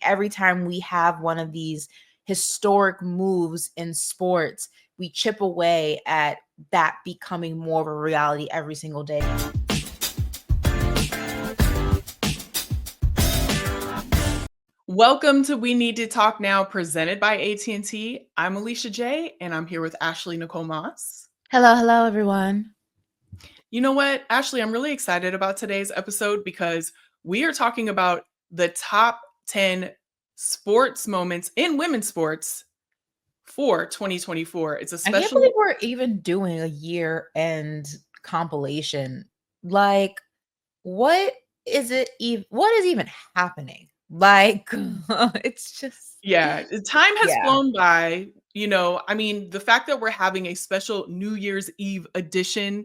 every time we have one of these historic moves in sports, we chip away at that becoming more of a reality every single day. Welcome to We Need to Talk Now, presented by AT&T. I'm Alicia J, and I'm here with Ashley Nicole Moss. Hello, everyone. You know what, Ashley, I'm really excited about today's episode because we are talking about the top 10 sports moments in women's sports for 2024. It's a special. I can't believe we're even doing a year-end compilation. Like, what is even happening? Like, it's just... Yeah, time has flown by. The fact that we're having a special New Year's Eve edition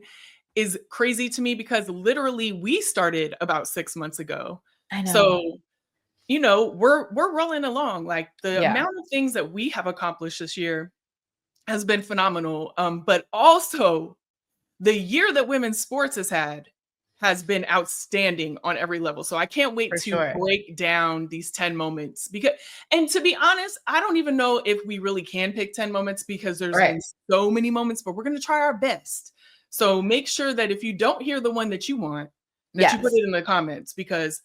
is crazy to me because literally we started about 6 months ago. I know. So, we're rolling along. Like the amount of things that we have accomplished this year has been phenomenal. But also the year that women's sports has been outstanding on every level. So I can't wait to break down these 10 moments and to be honest, I don't even know if we really can pick 10 moments because there's been so many moments, but we're going to try our best. So make sure that if you don't hear the one that you want, that you put it in the comments because,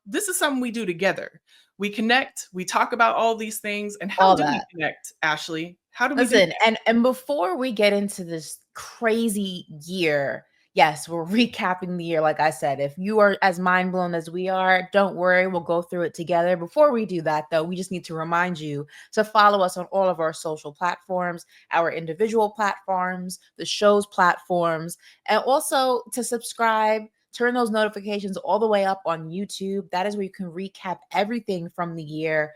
this is something we do together. We connect, we talk about all these things. And how do we connect, Ashley? How do we do that? And before we get into this crazy year, yes, we're recapping the year. Like I said, if you are as mind blown as we are, don't worry, we'll go through it together. Before we do that, though, we just need to remind you to follow us on all of our social platforms, our individual platforms, the show's platforms, and also to subscribe. Turn those notifications all the way up on YouTube. That is where you can recap everything from the year.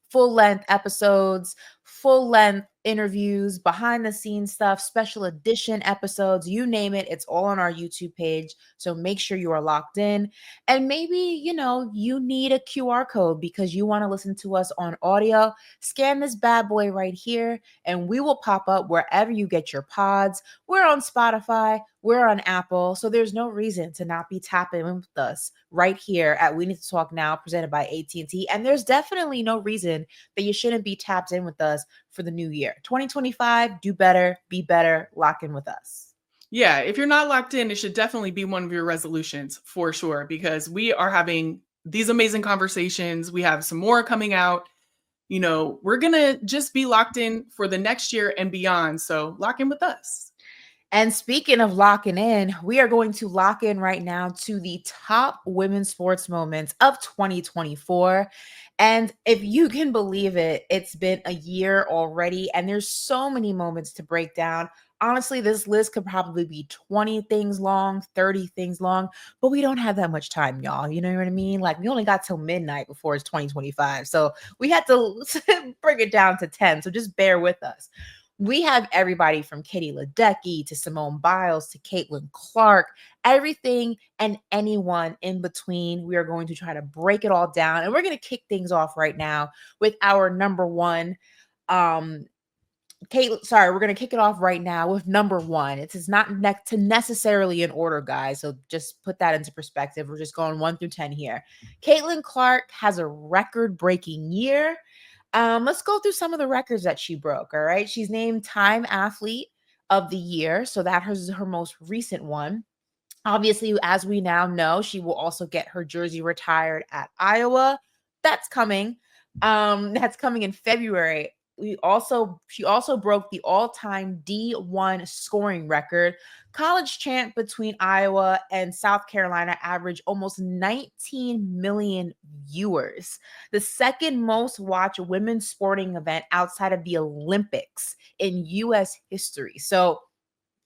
Full-length episodes, full-length interviews, behind-the-scenes stuff, special edition episodes, you name it, it's all on our YouTube page. So make sure you are locked in. And maybe, you need a QR code because you want to listen to us on audio. Scan this bad boy right here, and we will pop up wherever you get your pods. We're on Spotify, we're on Apple, so there's no reason to not be tapping in with us right here at We Need to Talk Now, presented by AT&T. And there's definitely no reason that you shouldn't be tapped in with us for the new year. 2025, do better, be better, lock in with us. Yeah, if you're not locked in, it should definitely be one of your resolutions for sure, because we are having these amazing conversations. We have some more coming out. We're going to just be locked in for the next year and beyond. So lock in with us. And speaking of locking in, we are going to lock in right now to the top women's sports moments of 2024. And if you can believe it, it's been a year already, and there's so many moments to break down. Honestly, this list could probably be 20 things long, 30 things long, but we don't have that much time, y'all. You know what I mean? Like, we only got till midnight before it's 2025. So we had to bring it down to 10. So just bear with us. We have everybody from Katie Ledecky to Simone Biles to Caitlin Clark, everything and anyone in between. We are going to try to break it all down, and we're going to kick things off right now with our number one. We're going to kick it off right now with number one. It is not necessarily in order, guys, so just put that into perspective. We're just going 1 through 10 here. Caitlin Clark has a record-breaking year. Let's go through some of the records that she broke. All right. She's named Time Athlete of the Year. So that is her most recent one. Obviously, as we now know, she will also get her jersey retired at Iowa. That's coming. That's coming in February. She also broke the all-time D1 scoring record. College champ between Iowa and South Carolina averaged almost 19 million viewers. The second most watched women's sporting event outside of the Olympics in U.S. history. So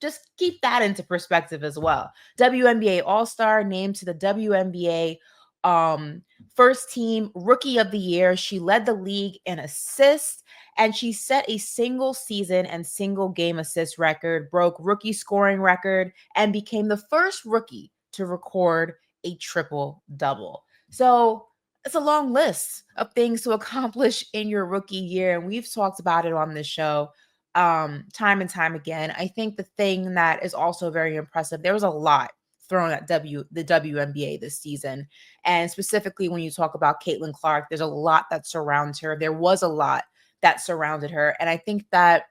just keep that into perspective as well. WNBA All-Star, named to the WNBA first team Rookie of the Year. She led the league in assists, and she set a single season and single game assist record, broke rookie scoring record, and became the first rookie to record a triple-double. So it's a long list of things to accomplish in your rookie year, and we've talked about it on this show time and time again. I think the thing that is also very impressive, there was a lot thrown at the WNBA this season. And specifically when you talk about Caitlin Clark, there's a lot that surrounds her. There was a lot that surrounded her. And I think that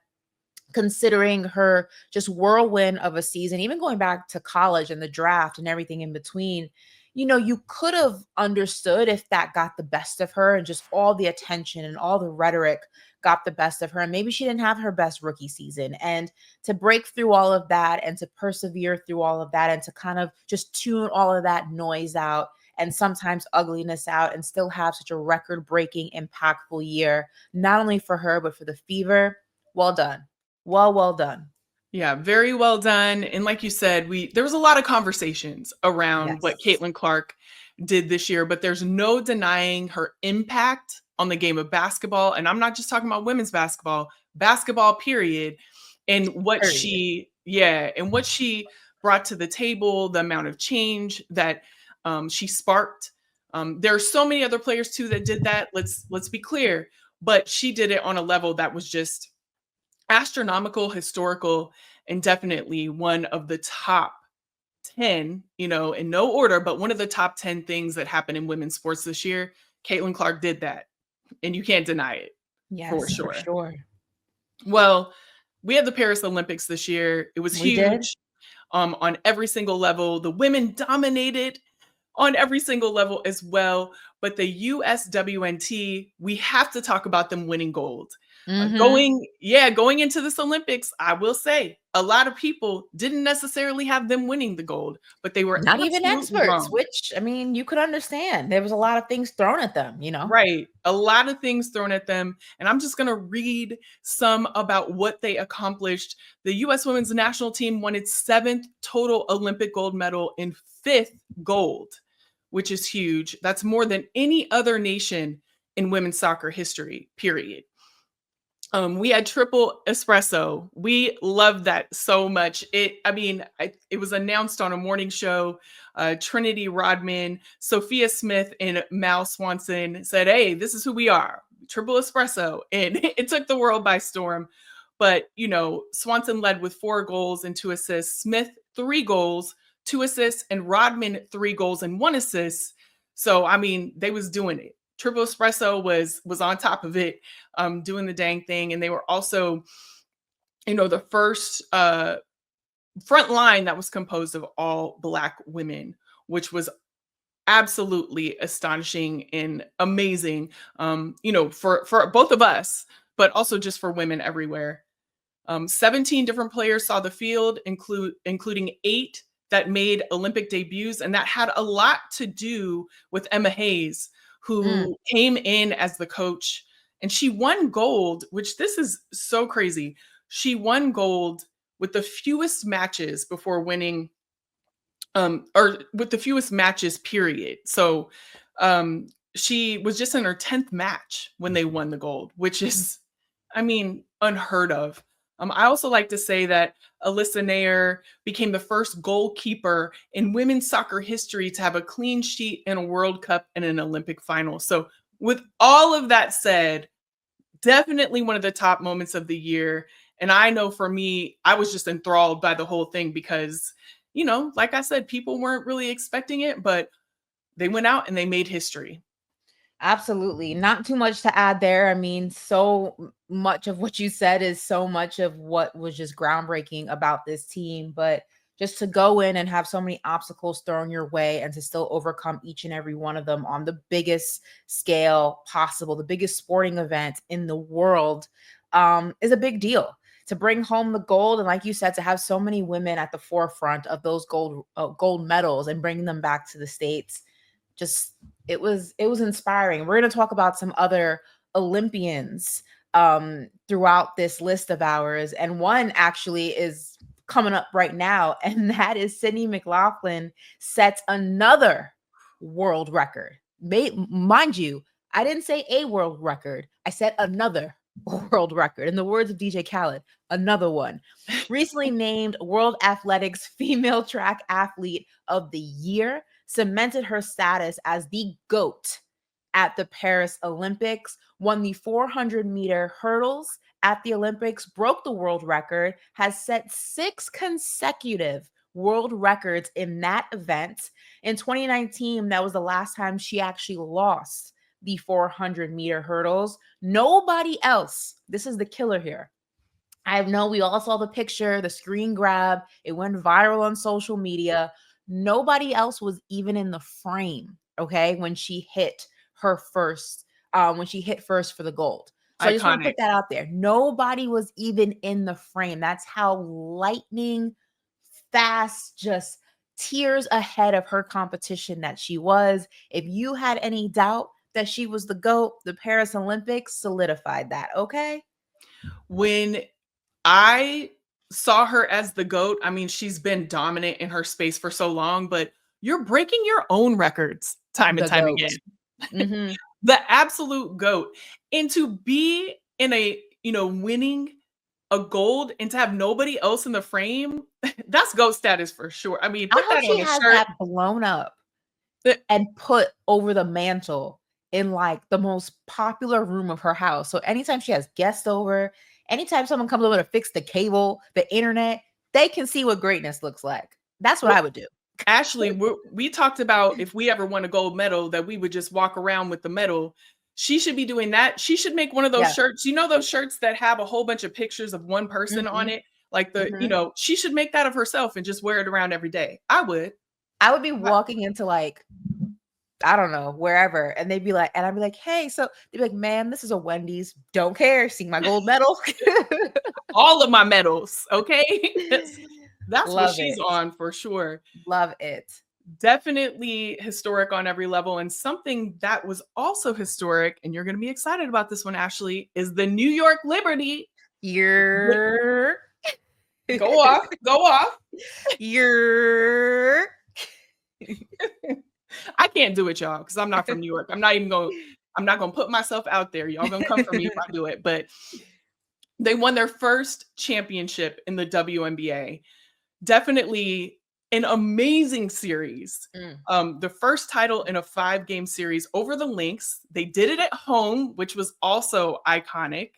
considering her just whirlwind of a season, even going back to college and the draft and everything in between, you could have understood if that got the best of her and just all the attention and all the rhetoric got the best of her. And maybe she didn't have her best rookie season. And to break through all of that and to persevere through all of that and to kind of just tune all of that noise out and sometimes ugliness out and still have such a record-breaking, impactful year, not only for her, but for the Fever, well done. Well done. Yeah, very well done. And like you said, there was a lot of conversations around what Yes. Caitlin Clark did this year, but there's no denying her impact on the game of basketball. And I'm not just talking about women's basketball period. And what she brought to the table, the amount of change that she sparked. There are so many other players too that did that. Let's be clear, but she did it on a level that was just astronomical, historical, and definitely one of the top 10, in no order, but one of the top 10 things that happened in women's sports this year. Caitlin Clark did that, and you can't deny it. For Yes, for sure. sure. Well, we had the Paris Olympics this year. It was huge on every single level. The women dominated on every single level as well. But the USWNT, we have to talk about them winning gold. Going into this Olympics, I will say a lot of people didn't necessarily have them winning the gold, but they were not even absolutely experts, wrong. which, I mean, you could understand. There was a lot of things thrown at them, Right. A lot of things thrown at them. And I'm just going to read some about what they accomplished. The U.S. women's national team won its 7th total Olympic gold medal and 5th gold, which is huge. That's more than any other nation in women's soccer history, period. We had triple espresso. We loved that so much. It was announced on a morning show. Trinity Rodman, Sophia Smith, and Mal Swanson said, "Hey, this is who we are, triple espresso." And it took the world by storm. But, Swanson led with 4 goals and 2 assists, Smith 3 goals, 2 assists, and Rodman 3 goals and 1 assist. So, they was doing it. Triple Espresso was on top of it, doing the dang thing. And they were also, the first front line that was composed of all Black women, which was absolutely astonishing and amazing, for both of us, but also just for women everywhere. 17 different players saw the field, including 8 that made Olympic debuts. And that had a lot to do with Emma Hayes, who came in as the coach, and she won gold, which this is so crazy. She won gold with the fewest matches before winning, or with the fewest matches, period. So she was just in her 10th match when they won the gold, which is, unheard of. I also like to say that Alicia Nair became the first goalkeeper in women's soccer history to have a clean sheet in a World Cup and an Olympic final. So with all of that said, definitely one of the top moments of the year. And I know for me, I was just enthralled by the whole thing because, like I said, people weren't really expecting it, but they went out and they made history. Absolutely. Not too much to add there. So much of what you said is so much of what was just groundbreaking about this team. But just to go in and have so many obstacles thrown your way and to still overcome each and every one of them on the biggest scale possible, the biggest sporting event in the world, is a big deal. To bring home the gold, and like you said, to have so many women at the forefront of those gold medals and bringing them back to the States, just it was inspiring. We're going to talk about some other Olympians throughout this list of ours, and one actually is coming up right now, and that is Sydney McLaughlin sets another world record. Mind you, I didn't say a world record. I said another world record. In the words of DJ Khaled, another one. Recently named World Athletics Female Track Athlete of the Year, cemented her status as the GOAT at the Paris Olympics, won the 400-meter hurdles at the Olympics, broke the world record, has set 6 consecutive world records in that event. In 2019, that was the last time she actually lost the 400-meter hurdles. Nobody else, this is the killer here. I know we all saw the picture, the screen grab. It went viral on social media. Nobody else was even in the frame, okay, when she hit her first, when she hit first for the gold. So I just want to Iconic. put that out there. Nobody was even in the frame. That's how lightning fast, just tears ahead of her competition that she was. If you had any doubt that she was the GOAT, the Paris Olympics solidified that, okay? When I saw her as the GOAT, I mean, she's been dominant in her space for so long, but you're breaking your own records time and The time GOAT. again. Mm-hmm. The absolute GOAT. And to be in a, winning a gold and to have nobody else in the frame, that's GOAT status for sure. I mean, I put hope that she on a has shirt. that blown up Eh, and put over the mantle in like the most popular room of her house. So anytime she has guests over, anytime someone comes over to fix the cable, the internet, they can see what greatness looks like. That's what I would do. Ashley, we talked about if we ever won a gold medal that we would just walk around with the medal. She should be doing that. She should make one of those Yeah. shirts. You know those shirts that have a whole bunch of pictures of one person on Mm-hmm. it? Like Mm-hmm. she should make that of herself and just wear it around every day. I would. I would be walking into like, I don't know, wherever. And they'd be like, and I'd be like, hey, so they'd be like, ma'am, this is a Wendy's. Don't care. See my gold medal. All of my medals, okay? That's what Love she's it. on for sure. Love it. Definitely historic on every level. And something that was also historic, and you're going to be excited about this one, Ashley, is the New York Liberty. You're Go off, go off. You're I can't do it, y'all, because I'm not from New York. I'm not gonna put myself out there. Y'all gonna come for me if I do it. But they won their first championship in the WNBA. Definitely an amazing series. The first title in a 5-game series over the Lynx. They did it at home, which was also iconic.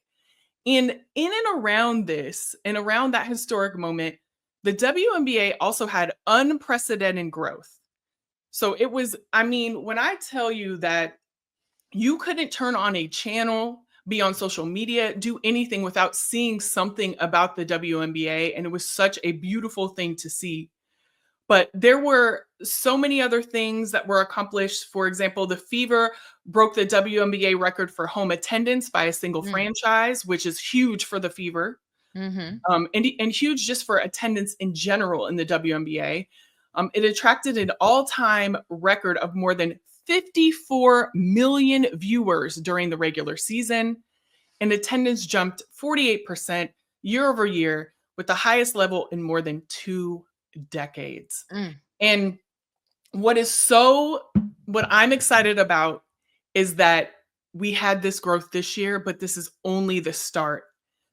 And in and around this, and around that historic moment, the WNBA also had unprecedented growth. So it was, I mean, when I tell you that you couldn't turn on a channel, be on social media, do anything without seeing something about the WNBA, and it was such a beautiful thing to see. But there were so many other things that were accomplished. For example, the Fever broke the WNBA record for home attendance by a single franchise, which is huge for the Fever, and huge just for attendance in general in the WNBA. It attracted an all-time record of more than 54 million viewers during the regular season, and attendance jumped 48% year over year, with the highest level in more than 2 decades. And what I'm excited about is that we had this growth this year, but this is only the start.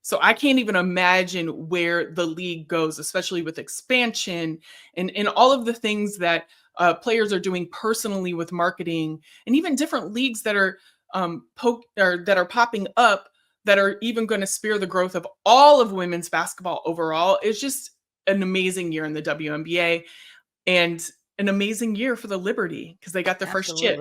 So I can't even imagine where the league goes, especially with expansion and all of the things that players are doing personally with marketing, and even different leagues that are that are popping up that are even going to spear the growth of all of women's basketball overall. It's just an amazing year in the WNBA, and an amazing year for the Liberty because they got their first chip.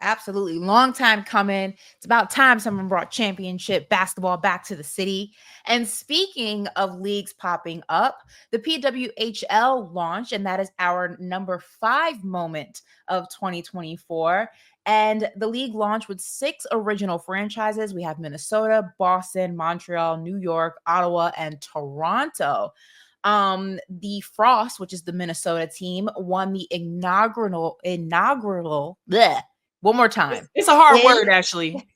Absolutely. Long time coming. It's about time someone brought championship basketball back to the city. And speaking of leagues popping up, the PWHL launched, and that is our number 5 moment of 2024. And the league launched with 6 original franchises. We have Minnesota, Boston, Montreal, New York, Ottawa, and Toronto. The Frost, which is the Minnesota team, won the inaugural bleh, one more time. It's a hard word, Ashley.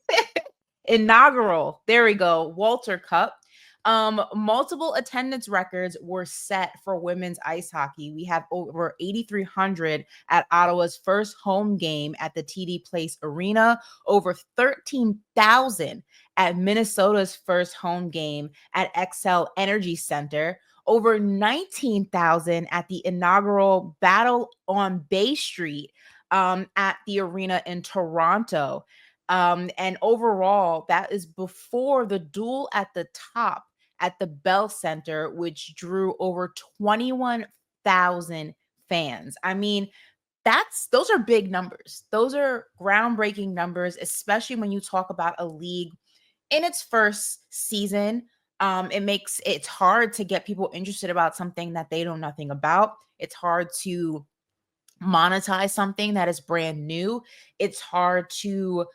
Inaugural. There we go. Walter Cup. Multiple attendance records were set for women's ice hockey. We have over 8,300 at Ottawa's first home game at the TD Place Arena, over 13,000 at Minnesota's first home game at Xcel Energy Center, over 19,000 at the inaugural Battle on Bay Street at the arena in Toronto. And overall, that is before the duel at the top at the Bell Center, which drew over 100,000 fans. I mean, those are big numbers. Those are groundbreaking numbers, especially when you talk about a league in its first season. It's hard to get people interested about something that they know nothing about. It's hard to monetize something that is brand new. It's hard to,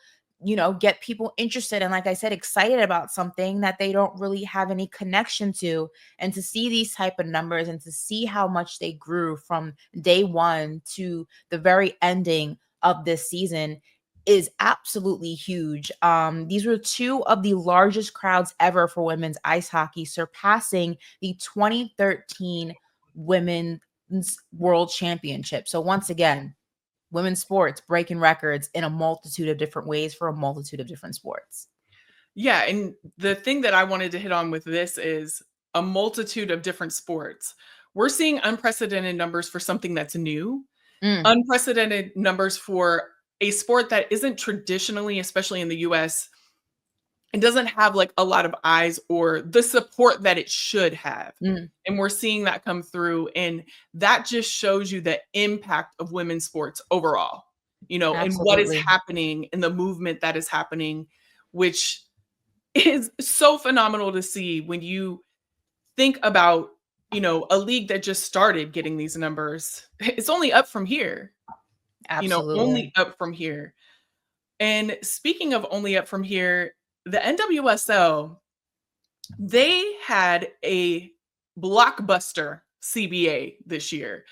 get people interested and, like I said, excited about something that they don't really have any connection to. And to see these type of numbers and to see how much they grew from day one to the very ending of this season is absolutely huge. These were two of the largest crowds ever for women's ice hockey, surpassing the 2013 Women's World Championship. So once again, women's sports breaking records in a multitude of different ways for a multitude of different sports. Yeah, and the thing that I wanted to hit on with this is a multitude of different sports. We're seeing unprecedented numbers for something that's new, unprecedented numbers for a sport that isn't traditionally, especially in the US, it doesn't have like a lot of eyes or the support that it should have. And we're seeing that come through. And that just shows you the impact of women's sports overall, and what is Absolutely. happening and the movement that is happening, which is so phenomenal to see when you think about, a league that just started getting these numbers. It's only up from here, only Absolutely. up from here. And speaking of only up from here, the NWSL, they had a blockbuster CBA this year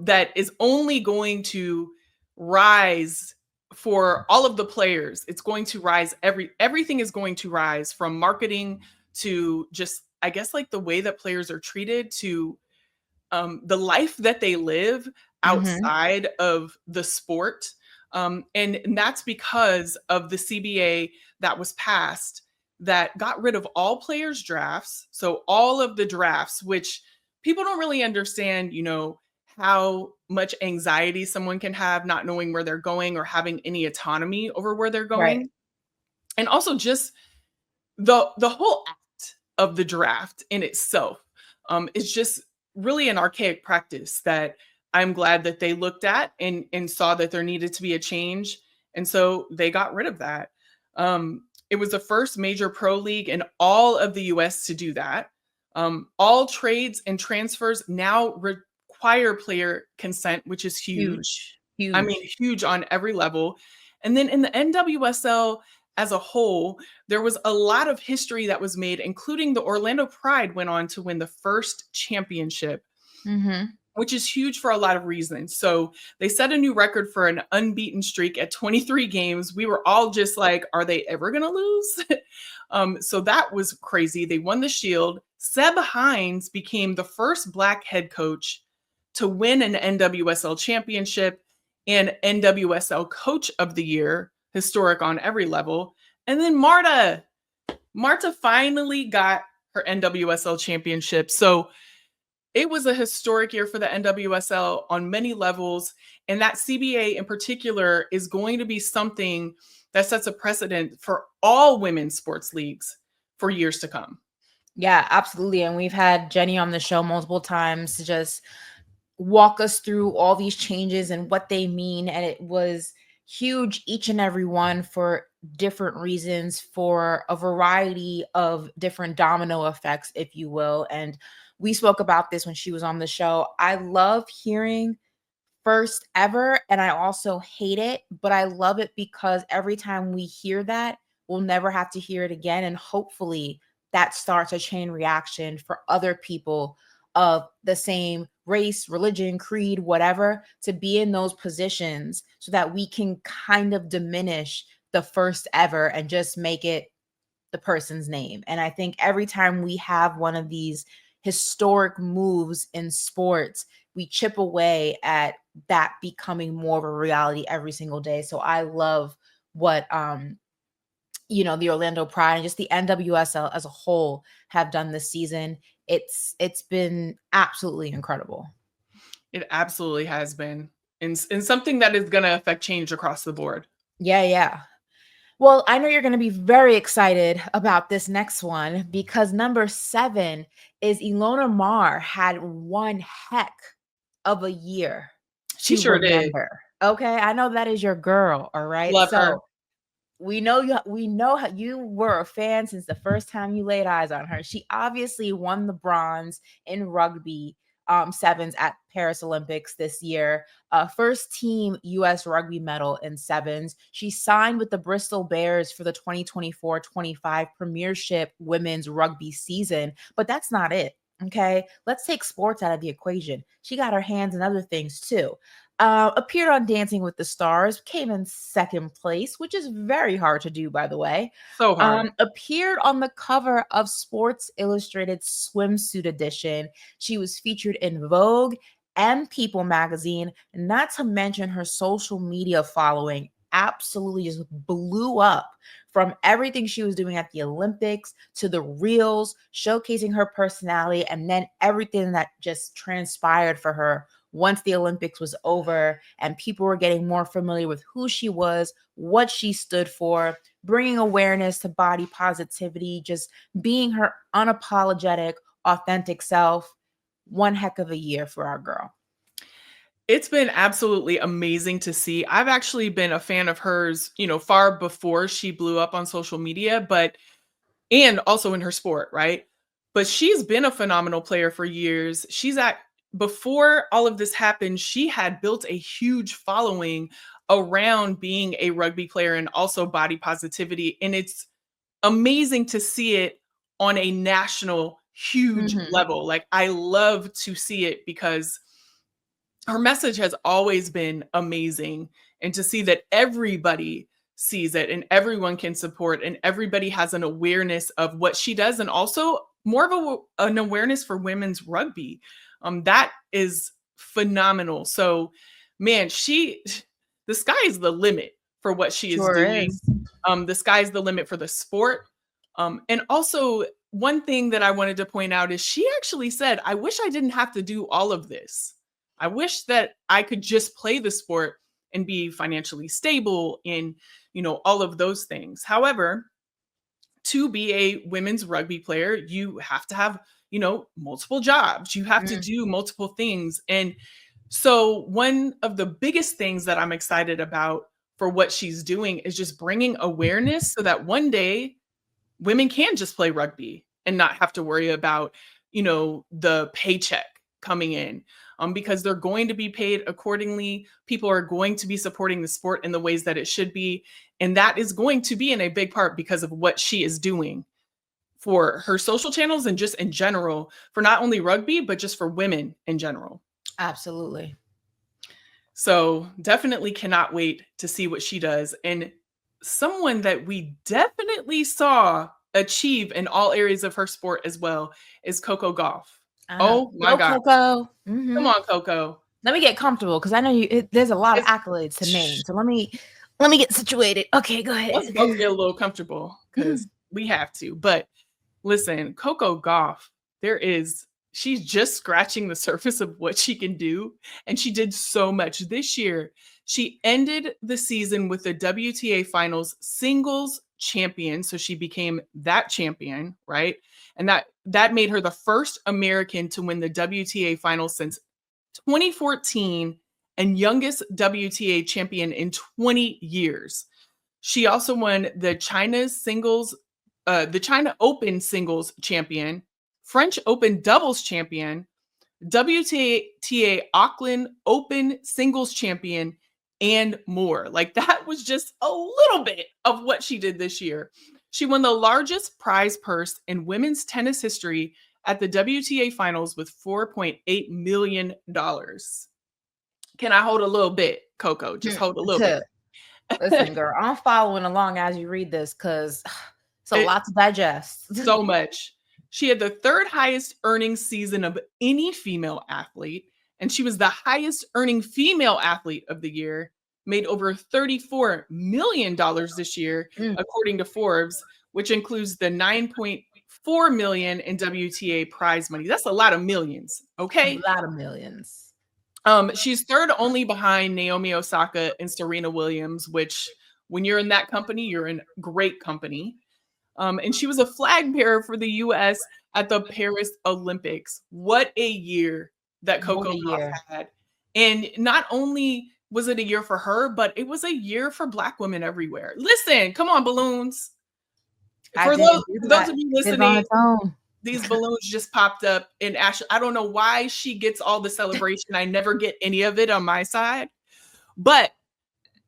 that is only going to rise for all of the players. It's going to rise. Everything is going to rise, from marketing to just, I guess, like the way that players are treated, to the life that they live outside of the sport. And that's because of the CBA that was passed that got rid of all players' drafts. So all of the drafts, which people don't really understand, how much anxiety someone can have not knowing where they're going or having any autonomy over where they're Right. going. And also just the whole act of the draft in itself is just really an archaic practice that I'm glad that they looked at and saw that there needed to be a change. And so they got rid of that. It was the first major pro league in all of the US to do that. All trades and transfers now require player consent, which is huge. Huge. I mean, huge on every level. And then in the NWSL as a whole, there was a lot of history that was made, including the Orlando Pride went on to win the first championship, which is huge for a lot of reasons. So they set a new record for an unbeaten streak at 23 games. We were all just like, are they ever going to lose? So that was crazy. They won the Shield. Seb Hines became the first Black head coach to win an NWSL championship and NWSL Coach of the Year, historic on every level. And then Marta finally got her NWSL championship. So it was a historic year for the NWSL on many levels. And that CBA in particular is going to be something that sets a precedent for all women's sports leagues for years to come. Yeah, absolutely. And we've had Jenny on the show multiple times to just walk us through all these changes and what they mean. And it was huge, each and every one, for different reasons, for a variety of different domino effects, if you will. And we spoke about this when she was on the show. I love hearing first ever, and I also hate it, but I love it because every time we hear that, we'll never have to hear it again. And hopefully that starts a chain reaction for other people of the same race, religion, creed, whatever, to be in those positions so that we can kind of diminish the first ever and just make it the person's name. And I think every time we have one of these historic moves in sports, we chip away at that becoming more of a reality every single day. So I love what the Orlando Pride and just the NWSL as a whole have done this season. It's been absolutely incredible. It absolutely has been. And something that is going to affect change across the board. Yeah. Well, I know you're going to be very excited about this next one because number 7 is Ilona Maher had one heck of a year She to sure did. remember. Okay, I know that is your girl, all right? Love her. So we know how you were a fan since the first time you laid eyes on her. She obviously won the bronze in rugby sevens at Paris Olympics this year. First team US rugby medal in sevens. She signed with the Bristol Bears for the 2024-25 Premiership women's rugby season, but that's not it. Okay, let's take sports out of the equation. She got her hands in other things too. Appeared on Dancing with the Stars, came in second place, which is very hard to do, by the way. So hard. Appeared on the cover of Sports Illustrated Swimsuit Edition. She was featured in Vogue and People magazine, not to mention her social media following absolutely just blew up from everything she was doing at the Olympics to the reels, showcasing her personality, and then everything that just transpired for her once the Olympics was over and people were getting more familiar with who she was, what she stood for, bringing awareness to body positivity, just being her unapologetic, authentic self. One heck of a year for our girl. It's been absolutely amazing to see. I've actually been a fan of hers, far before she blew up on social media, and also in her sport, right? But she's been a phenomenal player for years. Before all of this happened, she had built a huge following around being a rugby player and also body positivity. And it's amazing to see it on a national, huge level. Like, I love to see it because her message has always been amazing. And to see that everybody sees it and everyone can support and everybody has an awareness of what she does, and also more of an awareness for women's rugby. That is phenomenal. So, man, the sky is the limit for what she is doing. Is. The sky is the limit for the sport. And also, one thing that I wanted to point out is she actually said, I wish I didn't have to do all of this. I wish that I could just play the sport and be financially stable in, all of those things. However, to be a women's rugby player, you have to have, multiple jobs. You have to do multiple things. And so one of the biggest things that I'm excited about for what she's doing is just bringing awareness so that one day women can just play rugby and not have to worry about, the paycheck coming in. Because they're going to be paid accordingly. People are going to be supporting the sport in the ways that it should be. And that is going to be in a big part because of what she is doing for her social channels and just in general for not only rugby, but just for women in general. Absolutely. So definitely cannot wait to see what she does. And someone that we definitely saw achieve in all areas of her sport as well is Coco Gauff. Oh my God. Coco. Come on, Coco. Let me get comfortable because I know there's a lot of accolades to name. So let me get situated. Okay, go ahead. Let's both get a little comfortable because we have to. But listen, Coco Gauff, she's just scratching the surface of what she can do. And she did so much this year. She ended the season with the WTA finals singles champion. So she became that champion, right? And that made her the first American to win the WTA finals since 2014 and youngest WTA champion in 20 years. She also won the China Open singles champion, French Open doubles champion, WTA Auckland Open singles champion, and more. Like, that was just a little bit of what she did this year. She won the largest prize purse in women's tennis history at the WTA finals with $4.8 million. Can I hold a little bit, Coco? Just hold a little bit. Listen, girl, I'm following along as you read this because it's a lot to digest. So much. She had the third highest earning season of any female athlete, and she was the highest earning female athlete of the year, made over $34 million this year, according to Forbes, which includes the $9.4 million in WTA prize money. That's a lot of millions, okay? A lot of millions. She's third only behind Naomi Osaka and Serena Williams, which when you're in that company, you're in great company. And she was a flag bearer for the U.S. at the Paris Olympics. What a year that What Coco a Gauff year. had. And not only was it a year for her, but it was a year for Black women everywhere. Listen, come on, balloons. I For didn't do those that. of you It did it on listening, its own. these balloons just popped up, and Ashley, I don't know why she gets all the celebration. I never get any of it on my side, but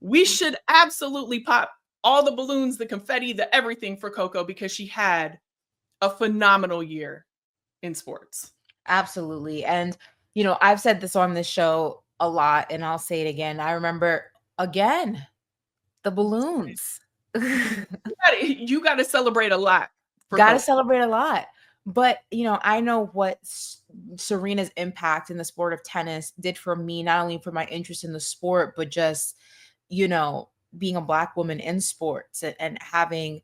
we should absolutely pop all the balloons, the confetti, the everything for Coco, because she had a phenomenal year in sports. Absolutely. And, I've said this on this show a lot, and I'll say it again. I remember, again, the balloons. You got to celebrate a lot for Got to Coco. celebrate a lot. But, I know what Serena's impact in the sport of tennis did for me, not only for my interest in the sport, but just, being a Black woman in sports and having,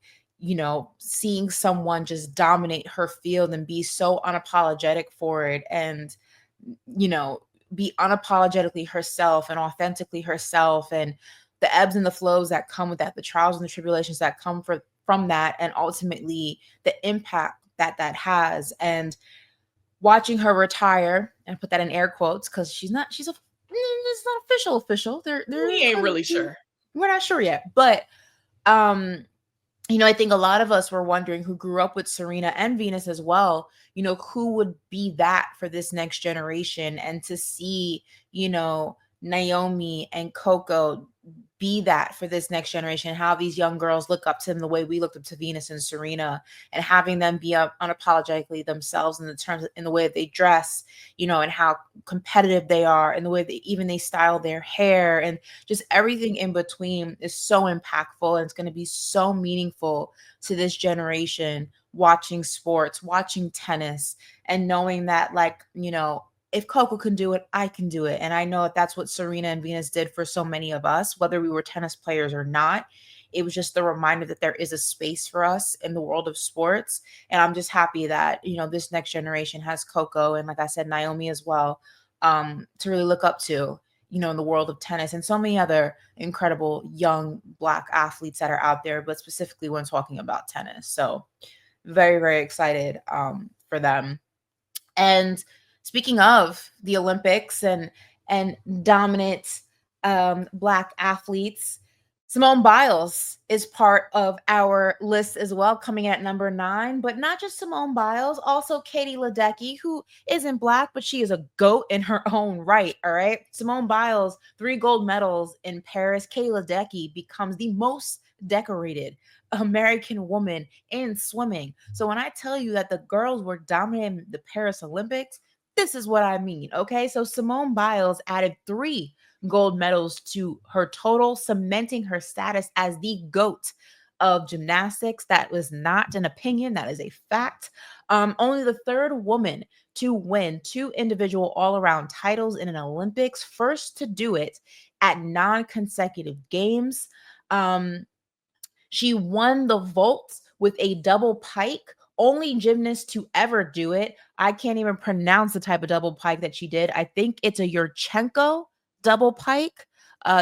seeing someone just dominate her field and be so unapologetic for it, and, be unapologetically herself and authentically herself, and the ebbs and the flows that come with that, the trials and the tribulations that come from that, and ultimately the impact that that has. And watching her retire, and put that in air quotes because she's it's not official. They're We ain't kind of, really sure. we're not sure yet, but I think a lot of us were wondering, who grew up with Serena and Venus as well, who would be that for this next generation. And to see, Naomi and Coco be that for this next generation, how these young girls look up to them the way we looked up to Venus and Serena, and having them be unapologetically themselves in the way that they dress, and how competitive they are, and the way that even they style their hair, and just everything in between is so impactful, and it's going to be so meaningful to this generation, watching sports, watching tennis, and knowing that, like, if Coco can do it, I can do it. And I know that that's what Serena and Venus did for so many of us, whether we were tennis players or not. It was just the reminder that there is a space for us in the world of sports. And I'm just happy that, this next generation has Coco, and, like I said, Naomi as well, to really look up to, in the world of tennis, and so many other incredible young Black athletes that are out there, but specifically when talking about tennis. So very, very excited for them. And speaking of the Olympics and dominant Black athletes, Simone Biles is part of our list as well, coming at number 9. But not just Simone Biles, also Katie Ledecky, who isn't Black, but she is a GOAT in her own right. All right. Simone Biles, 3 gold medals in Paris. Katie Ledecky becomes the most decorated American woman in swimming. So when I tell you that the girls were dominating the Paris Olympics, this is what I mean. Okay. So Simone Biles added 3 gold medals to her total, cementing her status as the GOAT of gymnastics. That was not an opinion, that is a fact. Only the 3rd woman to win 2 individual all-around titles in an Olympics, first to do it at non-consecutive games. She won the vault with a double pike, only gymnast to ever do it. I can't even pronounce the type of double pike that she did. I think it's a Yurchenko double pike.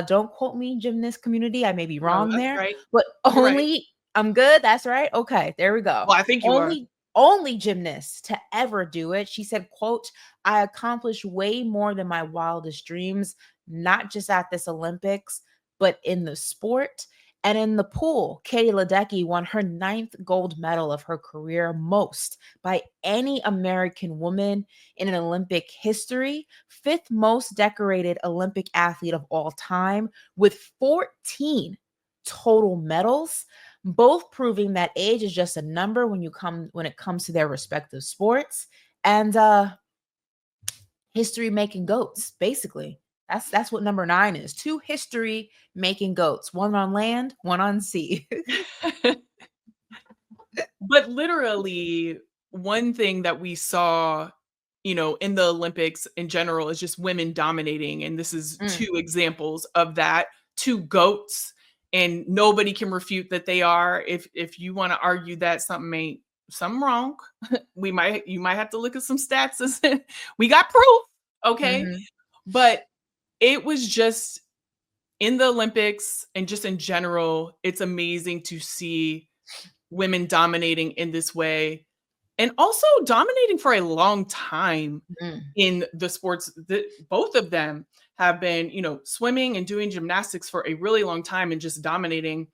Don't quote me, gymnast community. I may be No, wrong that's there, right. but You're right. I'm good. That's right. Okay, there we go. Well, I think you are. Only gymnast to ever do it. She said, quote, "I accomplished way more than my wildest dreams, not just at this Olympics, but in the sport." And in the pool, Katie Ledecky won her 9th gold medal of her career, most by any American woman in an Olympic history, 5th most decorated Olympic athlete of all time, with 14 total medals, both proving that age is just a number when it comes to their respective sports. And history making GOATs, basically. That's what number 9 is. 2 history making GOATs, one on land, one on sea. But literally, one thing that we saw, in the Olympics in general is just women dominating. And this is 2 examples of that, 2 GOATs, and nobody can refute that they are. If you want to argue that something wrong, you might have to look at some stats. We got proof. Okay. Mm-hmm. But it was just in the Olympics and just in general, it's amazing to see women dominating in this way. and also dominating for a long time Mm. in the sports. Both of them have been, swimming and doing gymnastics for a really long time and just dominating.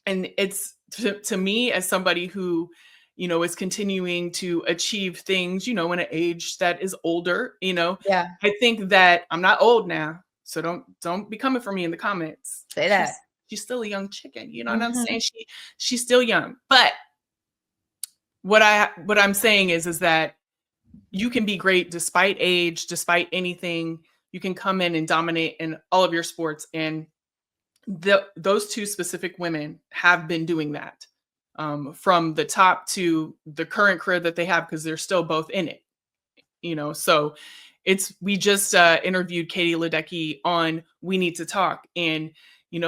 And it's to me, as somebody who, is continuing to achieve things, in an age that is older, Yeah. I think that I'm not old now. So don't be coming for me in the comments. Say that. She's still a young chicken. You know what I'm Mhm. saying? She's still young. But what I'm saying is that you can be great despite age, despite anything. You can come in and dominate in all of your sports. And those two specific women have been doing that, from the top to the current career that they have, because they're still both in it. So we just interviewed Katie Ledecky on We Need to Talk, and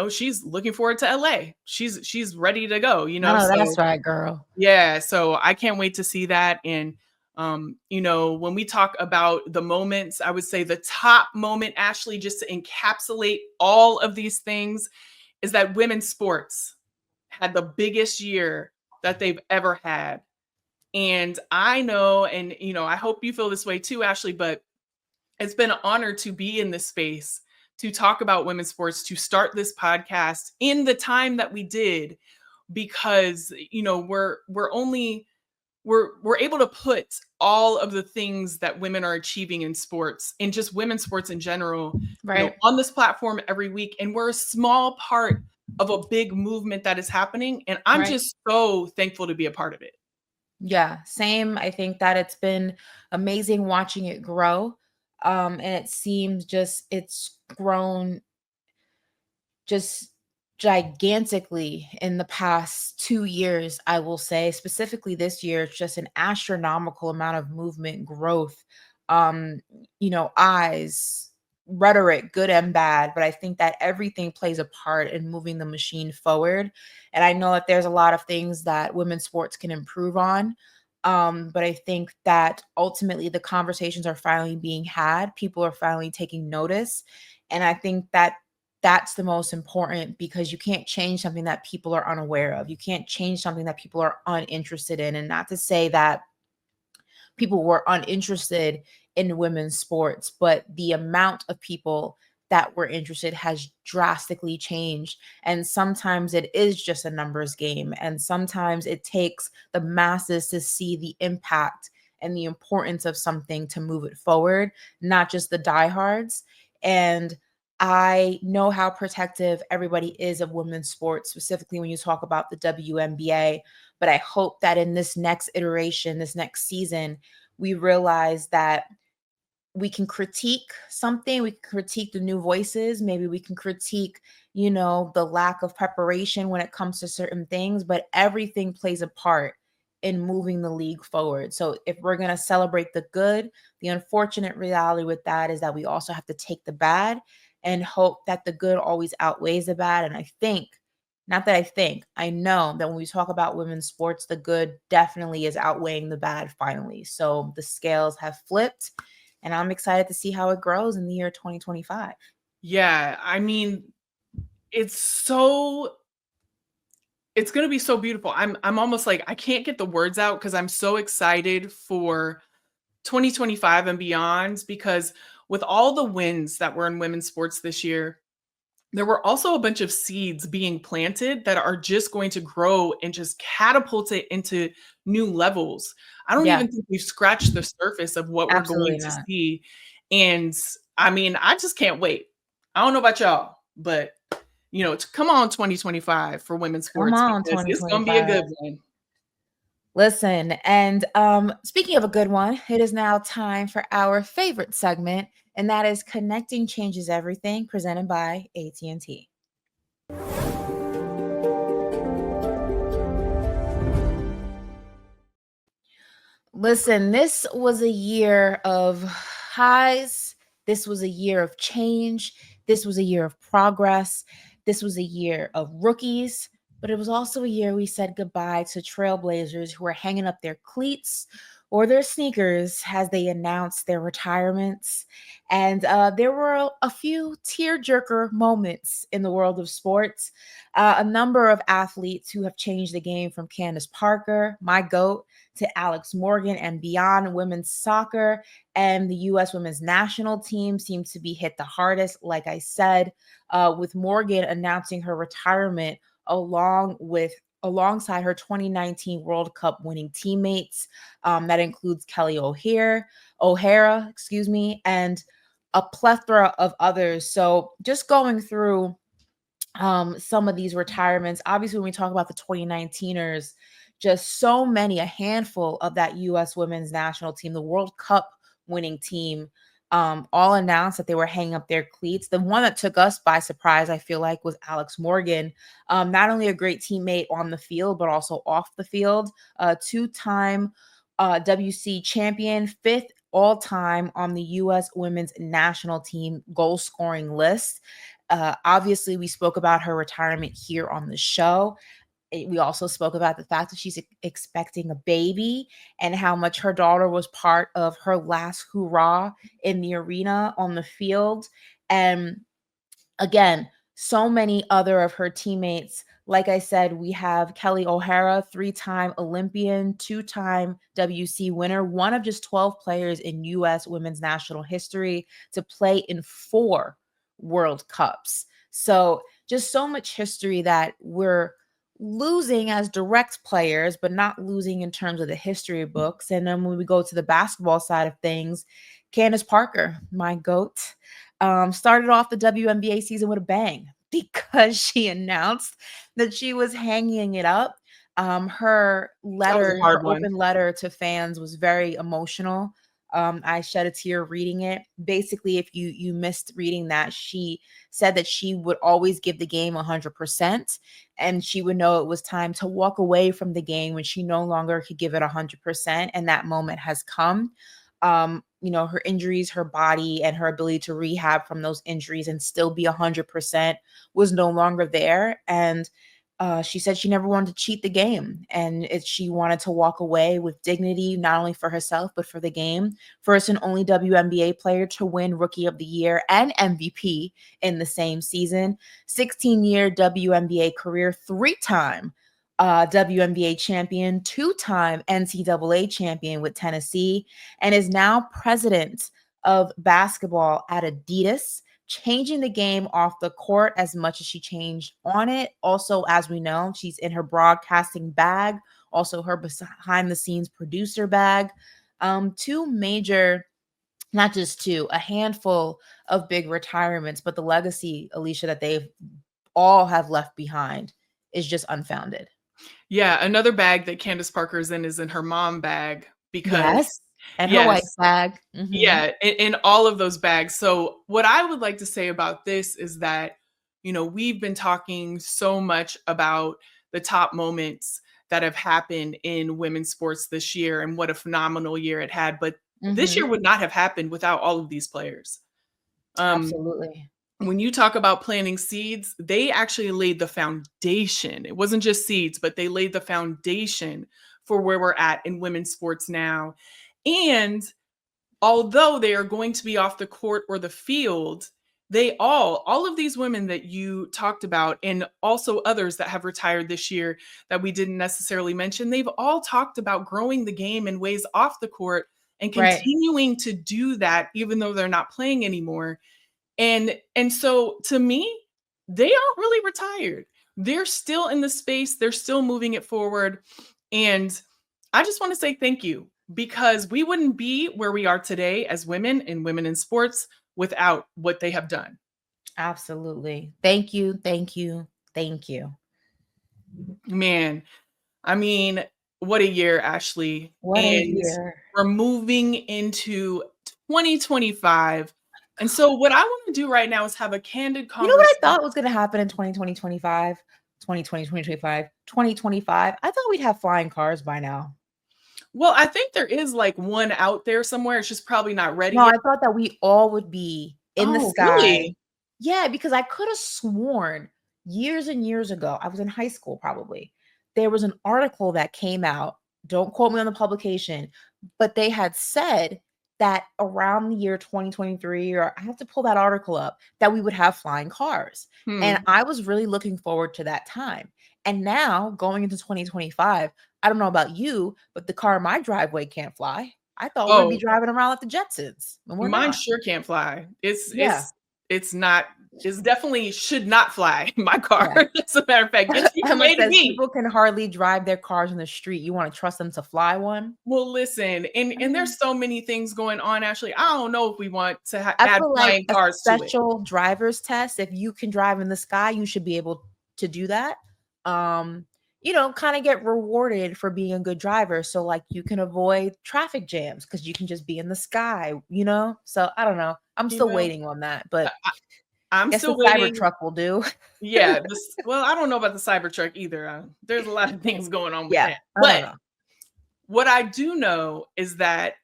she's looking forward to LA. She's ready to go. I know that's So right, girl. yeah, so I can't wait to see that. And when we talk about the moments, I would say the top moment, Ashley, just to encapsulate all of these things, is that women's sports had the biggest year that they've ever had. And I know, and I hope you feel this way too, Ashley, but it's been an honor to be in this space, to talk about women's sports, to start this podcast in the time that we did, because we're able to put all of the things that women are achieving in sports, and just women's sports in general, Right. on this platform every week. And we're a small part of a big movement that is happening. And I'm Right. just so thankful to be a part of it. Yeah, same. I think that it's been amazing watching it grow. And it seems just it's grown just gigantically in the past 2 years, I will say. Specifically this year, it's just an astronomical amount of movement growth. Um, eyes, rhetoric, good and bad, but I think that everything plays a part in moving the machine forward. And I know that there's a lot of things that women's sports can improve on. But I think that ultimately the conversations are finally being had. People are finally taking notice. And I think that that's the most important, because you can't change something that people are unaware of. You can't change something that people are uninterested in. And not to say that people were uninterested in women's sports, but the amount of people that were interested has drastically changed. And sometimes it is just a numbers game. And sometimes it takes the masses to see the impact and the importance of something to move it forward, not just the diehards. And I know how protective everybody is of women's sports, specifically when you talk about the WNBA. But I hope that in this next iteration, this next season, we realize that we can critique something, we can critique the new voices, maybe we can critique, the lack of preparation when it comes to certain things, but everything plays a part in moving the league forward. So if we're going to celebrate the good, the unfortunate reality with that is that we also have to take the bad and hope that the good always outweighs the bad. And I think, not that I think, I know that when we talk about women's sports, the good definitely is outweighing the bad finally. So the scales have flipped, and I'm excited to see how it grows in the year 2025. Yeah, I mean, it's going to be so beautiful. I'm almost like, I can't get the words out, because I'm so excited for 2025 and beyond, because with all the wins that were in women's sports this year, there were also a bunch of seeds being planted that are just going to grow and just catapult it into new levels. I don't Yeah, even think we've scratched the surface of what we're going absolutely to not. see. And I mean, I just can't wait. I don't know about y'all, but to come on 2025 for women's Come sports, on, because it's going to be a 2025. good one. Listen, and speaking of a good one, it is now time for our favorite segment, and that is Connecting Changes Everything, presented by AT&T. Listen, this was a year of highs. This was a year of change. This was a year of progress. This was a year of rookies. but it was also a year we said goodbye to trailblazers who were hanging up their cleats or their sneakers as they announced their retirements. And there were a few tearjerker moments in the world of sports. A number of athletes who have changed the game, from Candace Parker, my GOAT, to Alex Morgan and beyond. Women's soccer and the U.S. women's national team seem to be hit the hardest, like I said, with Morgan announcing her retirement alongside her 2019 World Cup winning teammates. That includes Kelly O'Hara, and a plethora of others. So just going through some of these retirements. Obviously, when we talk about the 2019ers, just so many, a handful of that U.S. women's national team, the World Cup winning team, all announced that they were hanging up their cleats. The one that took us by surprise, I feel like, was Alex Morgan. Not only a great teammate on the field, but also off the field. Two-time WC champion, fifth all time on the U.S. women's national team goal scoring list. Obviously, we spoke about her retirement here on the show. We also spoke about the fact that she's expecting a baby and how much her daughter was part of her last hurrah in the arena on the field. And again, so many other of her teammates. Like I said, we have Kelly O'Hara, three-time Olympian, two-time WC winner, one of just 12 players in U.S. women's national history to play in 4 World Cups. So just so much history that we're losing as direct players, but not losing in terms of the history books. And then when we go to the basketball side of things, Candace Parker, my GOAT, started off the WNBA season with a bang because she announced that she was hanging it up. Her open letter to fans was very emotional. I shed a tear reading it. Basically, if you missed reading that, she said that she would always give the game 100%, and she would know it was time to walk away from the game when she no longer could give it 100%, and that moment has come. Her injuries, her body, and her ability to rehab from those injuries and still be 100% was no longer there. And she said she never wanted to cheat the game, and she wanted to walk away with dignity, not only for herself, but for the game. First and only WNBA player to win Rookie of the Year and MVP in the same season. 16-year WNBA career, 3-time WNBA champion, 2-time NCAA champion with Tennessee, and is now president of basketball at Adidas, changing the game off the court as much as she changed on it. Also, as we know, she's in her broadcasting bag, also her behind the scenes producer bag. Two major, not just two, a handful of big retirements, but the legacy, Alicia, that they've all have left behind is just unfounded. Yeah, another bag that Candace Parker's in is in her mom bag because and her white yes. bag. Yeah, in all of those bags. So what I would like to say about this is that, we've been talking so much about the top moments that have happened in women's sports this year and what a phenomenal year it had. But this year would not have happened without all of these players. Absolutely. When you talk about planting seeds, they actually laid the foundation. It wasn't just seeds, but they laid the foundation for where we're at in women's sports now. And although they are going to be off the court or the field, all of these women that you talked about, and also others that have retired this year that we didn't necessarily mention, they've all talked about growing the game in ways off the court and continuing to do that, even though they're not playing anymore. And so to me, they aren't really retired. They're still in the space. They're still moving it forward. And I just want to say thank you, because we wouldn't be where we are today as women and women in sports without what they have done. Absolutely. Thank you. Thank you. Thank you. Man, I mean, what a year, Ashley. What a year. We're moving into 2025. And so what I want to do right now is have a candid conversation. You know what I thought was going to happen in 2020, 2025? I thought we'd have flying cars by now. Well, I think there is like one out there somewhere. It's just probably not ready yet. I thought that we all would be in the sky. Really? Yeah, because I could have sworn years and years ago, I was in high school probably. There was an article that came out. Don't quote me on the publication, but they had said that around the year 2023, or I have to pull that article up, that we would have flying cars. And I was really looking forward to that time. And now going into 2025, I don't know about you, but the car in my driveway can't fly. I thought we'd be driving around like the Jetsons, and we're Mine not. sure can't fly. Yeah. It's not. It's definitely should not fly. My car. Yeah. As a matter of fact, it's Emma made says me. people can hardly drive their cars in the street. You want to trust them to fly one? Well, listen, and there's so many things going on. Actually, I don't know if we want to I add feel like flying a cars to it. special driver's test, if you can drive in the sky, you should be able to do that. Kind of get rewarded for being a good driver. So like you can avoid traffic jams because you can just be in the sky, So I don't know. I'm You still know, waiting on that, but I'm guess the still waiting. Cybertruck will do. Yeah, well, I don't know about the Cybertruck either. There's a lot of things going on with Yeah, that. I don't But know. what I do know is that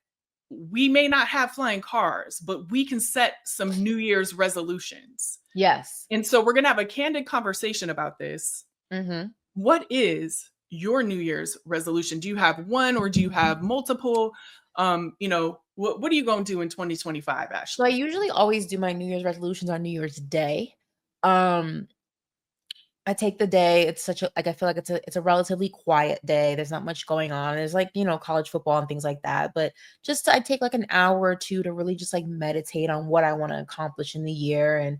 we may not have flying cars, but we can set some New Year's resolutions. Yes. And so we're going to have a candid conversation about this. Mm-hmm. What is your New Year's resolution? Do you have one or do you have multiple? What are you going to do in 2025, So I Ashley? usually always do my New Year's resolutions on New Year's Day. I take the day. It's such a I feel like it's a relatively quiet day. There's not much going on. There's like, college football and things like that. But I take like an hour or two to really just like meditate on what I want to accomplish in the year. And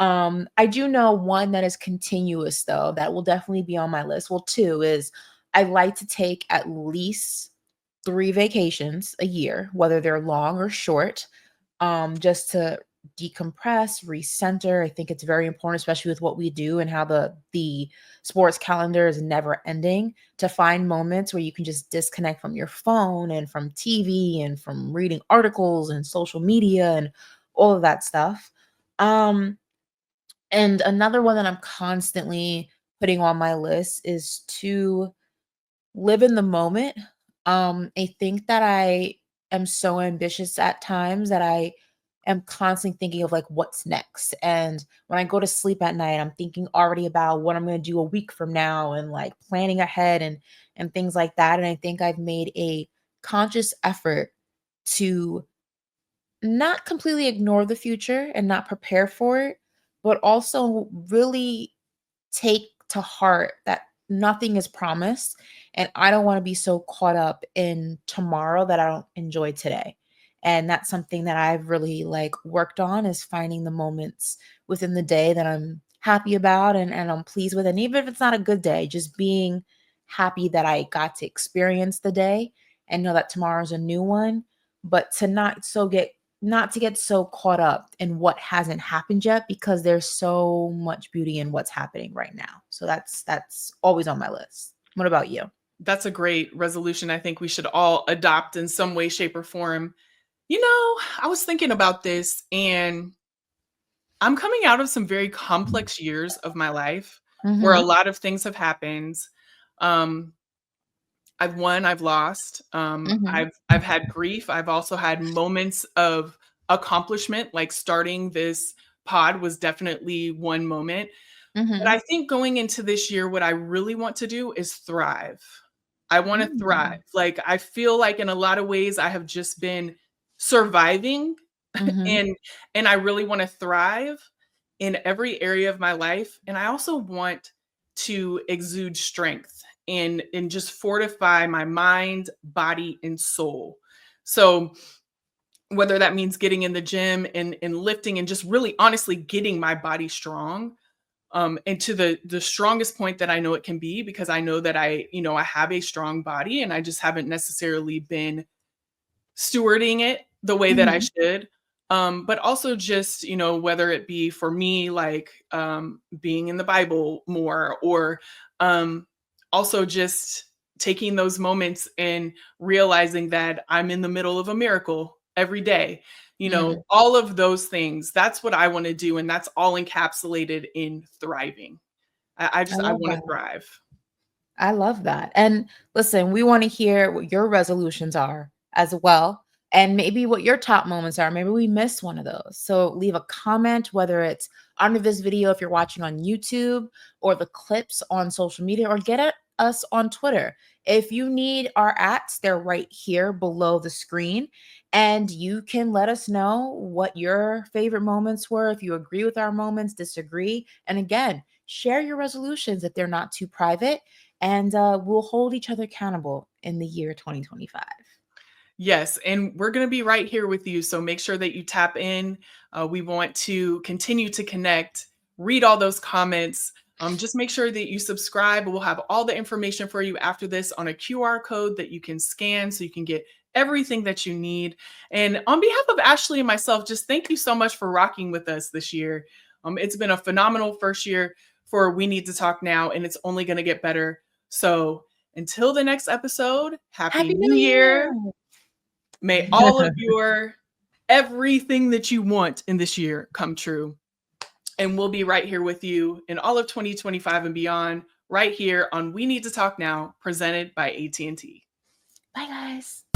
I do know one that is continuous though, that will definitely be on my list. Well, two is I like to take at least 3 vacations a year, whether they're long or short, just to decompress, recenter. I think it's very important, especially with what we do and how the sports calendar is never ending, to find moments where you can just disconnect from your phone and from TV and from reading articles and social media and all of that stuff. Um, and another one that I'm constantly putting on my list is to live in the moment. I think that I am so ambitious at times that I am constantly thinking of like what's next. And when I go to sleep at night, I'm thinking already about what I'm going to do a week from now and like planning ahead and things like that. And I think I've made a conscious effort to not completely ignore the future and not prepare for it, but also really take to heart that nothing is promised, and I don't want to be so caught up in tomorrow that I don't enjoy today. And that's something that I've really like worked on, is finding the moments within the day that I'm happy about and I'm pleased with. And even if it's not a good day, just being happy that I got to experience the day and know that tomorrow's a new one, but to not to get so caught up in what hasn't happened yet, because there's so much beauty in what's happening right now. So that's always on my list. What about you? That's a great resolution. I think we should all adopt in some way, shape, or form. I was thinking about this and I'm coming out of some very complex years of my life where a Mhm. lot of things have happened. Um, I've won, I've lost. Mhm. I've had grief. I've also had moments of accomplishment, like starting this pod was definitely one moment. But I Mhm. think going into this year, what I really want to do is thrive. I want to thrive. Mm. Like I feel like in a lot of ways I have just been surviving Mhm. and I really want to thrive in every area of my life. And I also want to exude strength and just fortify my mind, body, and soul. So whether that means getting in the gym and lifting and just really honestly getting my body strong, and to the strongest point that I know it can be, because I know that I have a strong body and I just haven't necessarily been stewarding it the way that I Mhm. should. But also just, whether it be for me, like being in the Bible more, or um, also just taking those moments and realizing that I'm in the middle of a miracle every day. Mm. All of those things. That's what I want to do. And that's all encapsulated in thriving. I I love want to that. thrive. I love that. And listen, we want to hear what your resolutions are as well. and maybe what your top moments are. Maybe we missed one of those. So leave a comment, whether it's under this video if you're watching on YouTube, or the clips on social media, or get at us on Twitter. If you need our ats, they're right here below the screen. And you can let us know what your favorite moments were, if you agree with our moments, disagree. And again, share your resolutions if they're not too private. And we'll hold each other accountable in the year 2025. Yes, and we're going to be right here with you. So make sure that you tap in. We want to continue to connect, read all those comments. Just make sure that you subscribe. We'll have all the information for you after this on a QR code that you can scan so you can get everything that you need. And on behalf of Ashley and myself, just thank you so much for rocking with us this year. It's been a phenomenal first year for We Need to Talk Now, and it's only going to get better. So until the next episode, Happy New Year. May all of your everything that you want in this year come true. And we'll be right here with you in all of 2025 and beyond, right here on We Need to Talk Now, presented by AT&T. Bye, guys.